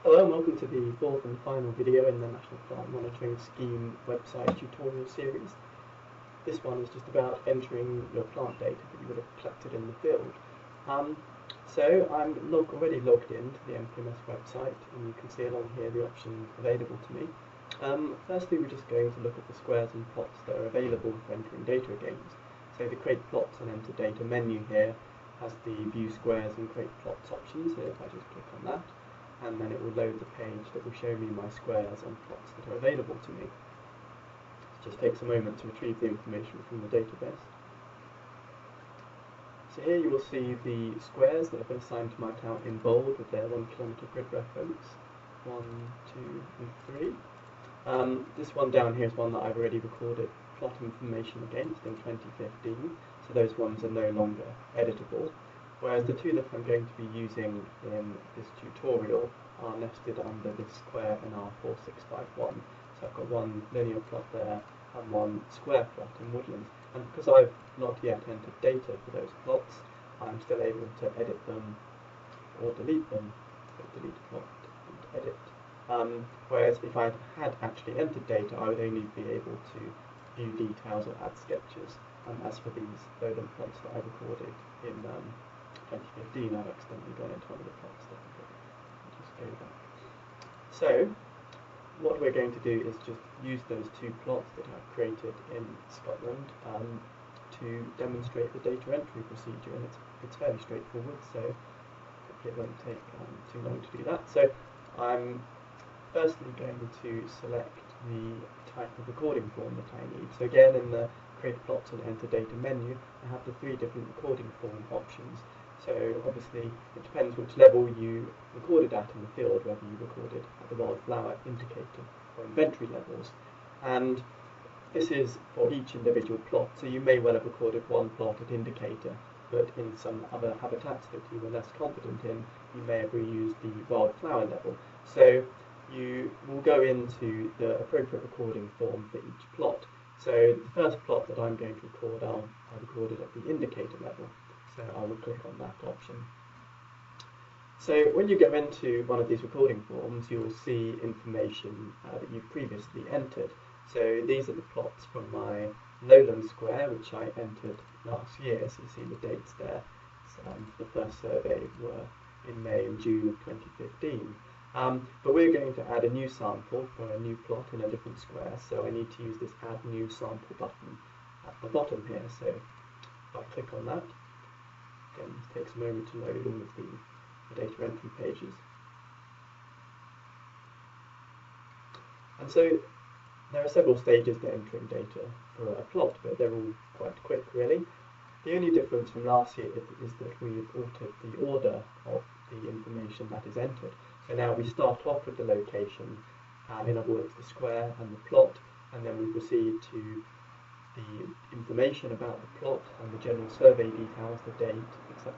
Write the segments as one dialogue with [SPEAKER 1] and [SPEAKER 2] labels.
[SPEAKER 1] Hello and welcome to the fourth and final video in the National Plant Monitoring Scheme website tutorial series. This one is just about entering your plant data that you would have collected in the field. So I'm already logged into the NPMS website, and you can see along here the options available to me. Firstly, we're just going to look at the squares and plots that are available for entering data against. So the Create Plots and Enter Data menu here has the View Squares and Create Plots options. So if I just click on that, and then it will load the page that will show me my squares and plots that are available to me. It just takes a moment to retrieve the information from the database. So here you will see the squares that have been assigned to my account in bold with their 1 kilometre grid reference, 1, 2 and 3. This one down here is one that I've already recorded plot information against in 2015, so those ones are no longer editable. Whereas the two that I'm going to be using in this tutorial are nested under this square in R4651. So I've got one linear plot there and one square plot in woodlands. And because I've not yet entered data for those plots, I'm still able to edit them or delete them. So delete plot and edit. Whereas if I had actually entered data, I would only be able to view details or add sketches. As for these lowland plots that I recorded in 2015, I've accidentally gone into one of the plots there. Just go back. So, what we're going to do is just use those two plots that I've created in Scotland to demonstrate the data entry procedure, and it's fairly straightforward, so hopefully it won't take too long to do that. So, I'm firstly going to select the type of recording form that I need. So again, in the Create Plots and Enter Data menu, I have the three different recording form options. So obviously it depends which level you recorded at in the field, whether you recorded at the wildflower, indicator or inventory levels. And this is for each individual plot, so you may well have recorded one plot at indicator, but in some other habitats that you were less confident in, you may have reused the wildflower level. So you will go into the appropriate recording form for each plot. So the first plot that I'm going to record, I recorded at the indicator level. So I will click on that option. So when you go into one of these recording forms, you will see information that you've previously entered. So these are the plots from my lowland square, which I entered last year. So you see the dates there. So, the first survey were in May and June of 2015. But we're going to add a new sample for a new plot in a different square, so I need to use this Add New Sample button at the bottom here. So if I click on that, again, it takes a moment to load all of the data entry pages. And so there are several stages to entering data for a plot, but they're all quite quick really. The only difference from last year is that we've altered the order of the information that is entered. So now we start off with the location, in other words the square and the plot, and then we proceed to the information about the plot and the general survey details, the date, etc.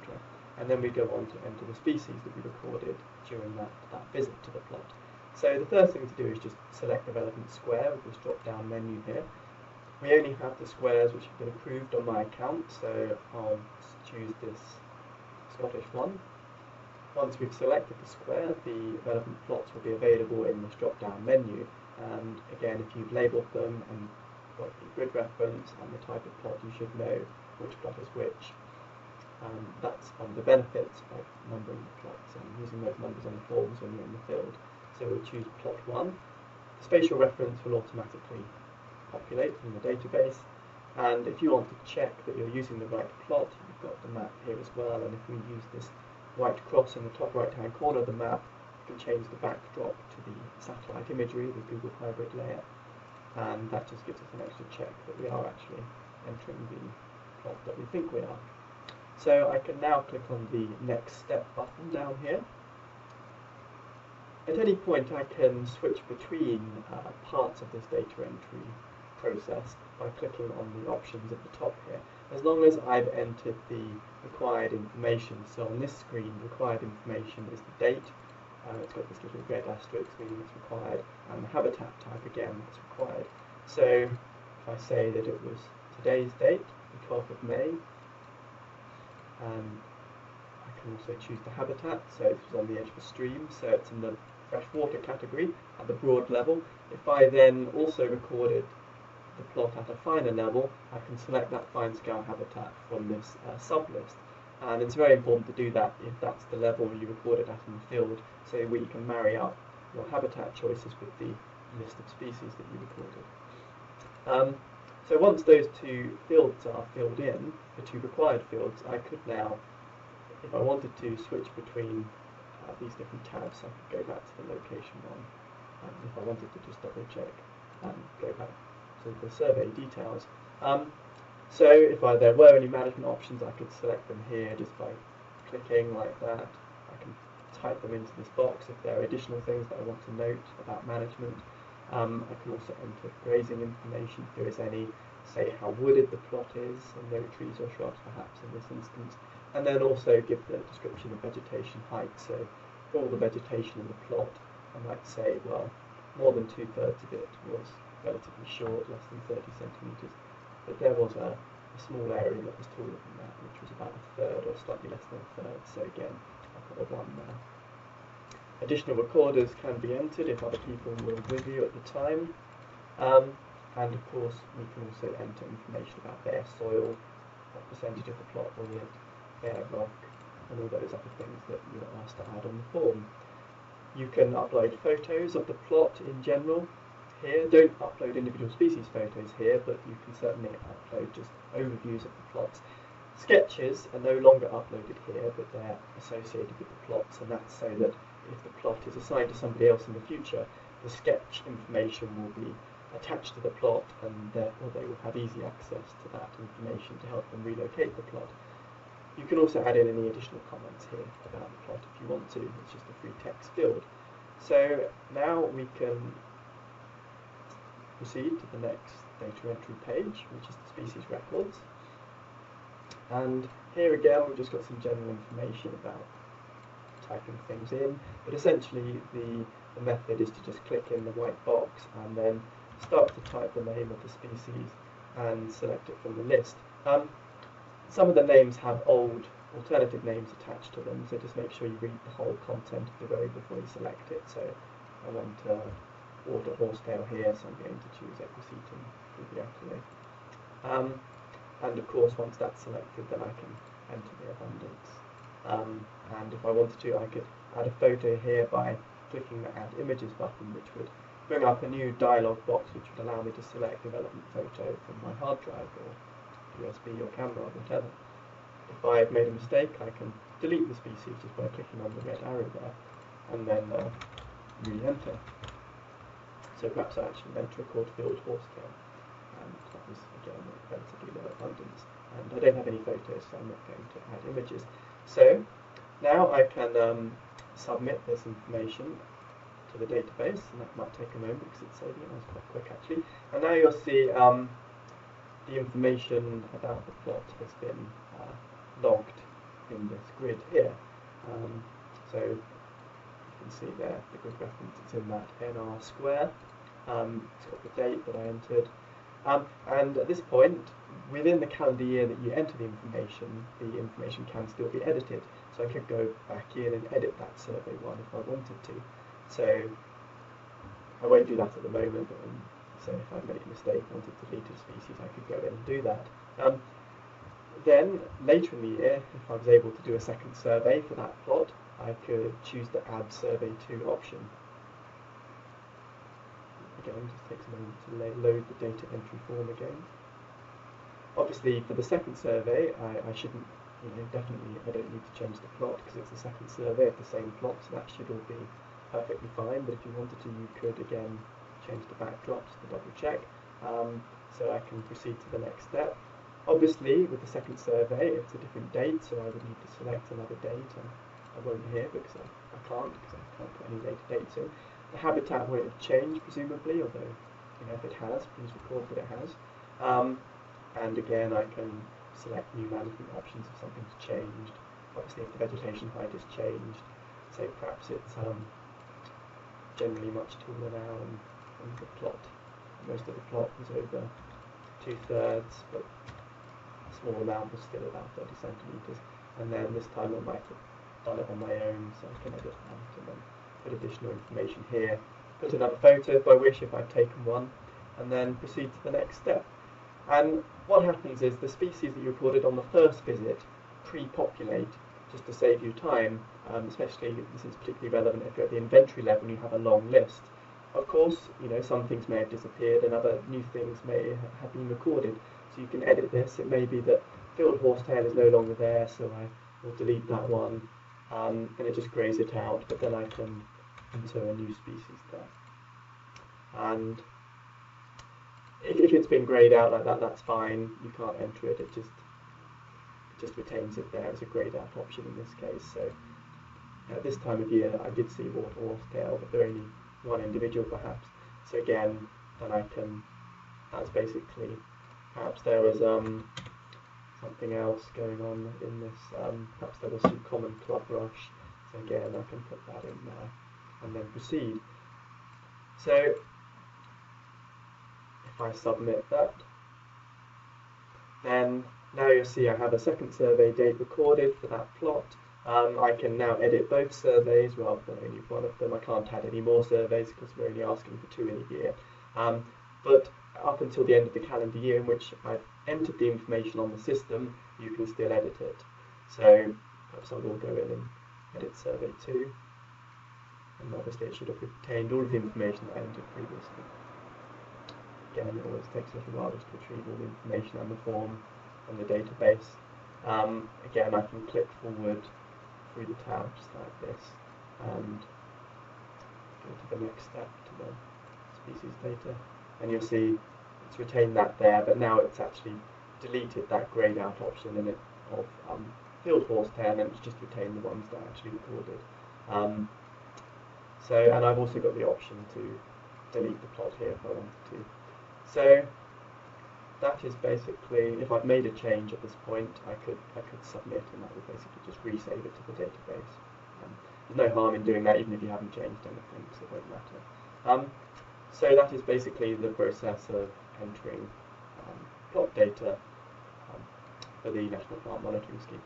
[SPEAKER 1] And then we go on to enter the species that we recorded during that visit to the plot. So the first thing to do is just select the relevant square with this drop-down menu here. We only have the squares which have been approved on my account, so I'll choose this Scottish one. Once we've selected the square, the relevant plots will be available in this drop-down menu. And again, if you've labelled them and got the grid reference and the type of plot, you should know which plot is which. That's one of the benefits of numbering the plots and using those numbers on the forms when you're in the field. So we'll choose plot 1. The spatial reference will automatically populate from the database, and if you want to check that you're using the right plot, you've got the map here as well, and if we use this white cross in the top right hand corner of the map, you can change the backdrop to the satellite imagery, the Google hybrid layer, and that just gives us an extra check that we are actually entering the plot that we think we are. So I can now click on the next step button down here. At any point I can switch between parts of this data entry process by clicking on the options at the top here, as long as I've entered the required information. So on this screen, required information is the date, it's got this little red asterisk meaning it's required, and the habitat type again that's required. So if I say that it was today's date, the 12th of May, I can can also choose the habitat, so this is on the edge of a stream, so it's in the freshwater category at the broad level. If I then also recorded the plot at a finer level, I can select that fine scale habitat from this sub-list. And it's very important to do that if that's the level you record it at in the field, so that you can marry up your habitat choices with the list of species that you recorded. So once those two fields are filled in, the two required fields, I could now, if I wanted to, switch between these different tabs. I could go back to the location one, and if I wanted to just double check and go back to the survey details. So if there were any management options, I could select them here just by clicking like that. I can type them into this box if there are additional things that I want to note about management. I can also enter grazing information if there is any, say how wooded the plot is, and no trees or shrubs perhaps in this instance, and then also give the description of vegetation height. So for all the vegetation in the plot, I might say, well, more than 2/3 of it was relatively short, less than 30 centimetres, but there was a small area that was taller than that, which was about 1/3 or slightly less than 1/3, so again, I've got a 1 there. Additional recorders can be entered if other people were with you at the time, and of course we can also enter information about their soil, what percentage of the plot was it, their rock, and all those other things that you were asked to add on the form. You can upload photos of the plot in general here. Don't upload individual species photos here, but you can certainly upload just overviews of the plots. Sketches are no longer uploaded here, but they're associated with the plots, and that's so that if the plot is assigned to somebody else in the future, the sketch information will be attached to the plot, and therefore they will have easy access to that information to help them relocate the plot. You can also add in any additional comments here about the plot if you want to. It's just a free text field. So now we can proceed to the next data entry page, which is the species records. And here again we've just got some general information about typing things in, but essentially the method is to just click in the white box and then start to type the name of the species and select it from the list. Some of the names have old alternative names attached to them, so just make sure you read the whole content of the row before you select it. So I want water horsetail here, so I'm going to choose Equisetum fluviatile. And of course, once that's selected, then I can enter the abundance. And if I wanted to, I could add a photo here by clicking the Add Images button, which would bring up a new dialog box which would allow me to select a relevant photo from my hard drive or USB or camera or whatever. If I've made a mistake, I can delete the species just by clicking on the red arrow there and then re-enter. So perhaps I actually meant to record field horsetail, and that was again a relatively low abundance. And I don't have any photos, so I'm not going to add images. So now I can submit this information to the database, and that might take a moment because it's saving it. That's quite quick actually. And now you'll see the information about the plot has been logged in this grid here. So you can see there the grid reference is in that NR square. It's got the date that I entered. And at this point, within the calendar year that you enter the information can still be edited. So I could go back in and edit that survey one if I wanted to. So I won't do that at the moment, but so if I made a mistake and wanted to delete a species, I could go in and do that. Then, later in the year, if I was able to do a second survey for that plot, I could choose the Add Survey To option. Again, just takes a moment to load the data entry form again. Obviously, for the second survey, I shouldn't, definitely I don't need to change the plot because it's the second survey of the same plot, so that should all be perfectly fine. But if you wanted to, you could again change the backdrops to double check. So I can proceed to the next step. Obviously, with the second survey, it's a different date, so I would need to select another date, and I won't here because I can't put any later dates in. The habitat won't have changed, presumably, although if it has, please record that it has. And again, I can select new management options if something's changed. Obviously, if the vegetation height has changed, so perhaps it's generally much taller now, and the plot, most of the plot was over 2/3, but a small amount was still about 30 centimetres. And then this time I might have done it on my own, so I can edit that and then put additional information here, put another photo if I wish, if I've taken one, and then proceed to the next step. And what happens is the species that you recorded on the first visit pre-populate just to save you time, especially this is particularly relevant if you're at the inventory level and you have a long list. Of course, some things may have disappeared and other new things may have been recorded, so you can edit this. It may be that field horsetail is no longer there, so I will delete that one, and it just grays it out, but then I can enter a new species there. And if it's been grayed out like that, that's fine. You can't enter it. It just retains it there. It's a grayed out option in this case. So at this time of year, I did see water horsetail, but they're only one individual perhaps. So again, then I can. That's basically. Perhaps there was something else going on in this. Perhaps there was some common club rush. So again, I can put that in there and then proceed. So if I submit that, then now you'll see I have a second survey date recorded for that plot. I can now edit both surveys rather than only one of them. I can't add any more surveys because we're only asking for 2 in a year. But up until the end of the calendar year in which I've entered the information on the system, you can still edit it. So perhaps I will go in and edit survey 2. And obviously it should have retained all of the information that I entered previously. Again, it always takes a little while just to retrieve all the information and the form from the database. Again, I can click forward through the tabs like this and go to the next step, to the species data, and you'll see it's retained that there, but now it's actually deleted that grayed out option in it of field horsetail, and it's just retained the ones that I actually recorded. And I've also got the option to delete the plot here if I wanted to. So that is basically, if I've made a change at this point, I could submit, and that will basically just resave it to the database. There's no harm in doing that, even if you haven't changed anything, so it won't matter. So that is basically the process of entering plot data for the National Plant Monitoring Scheme.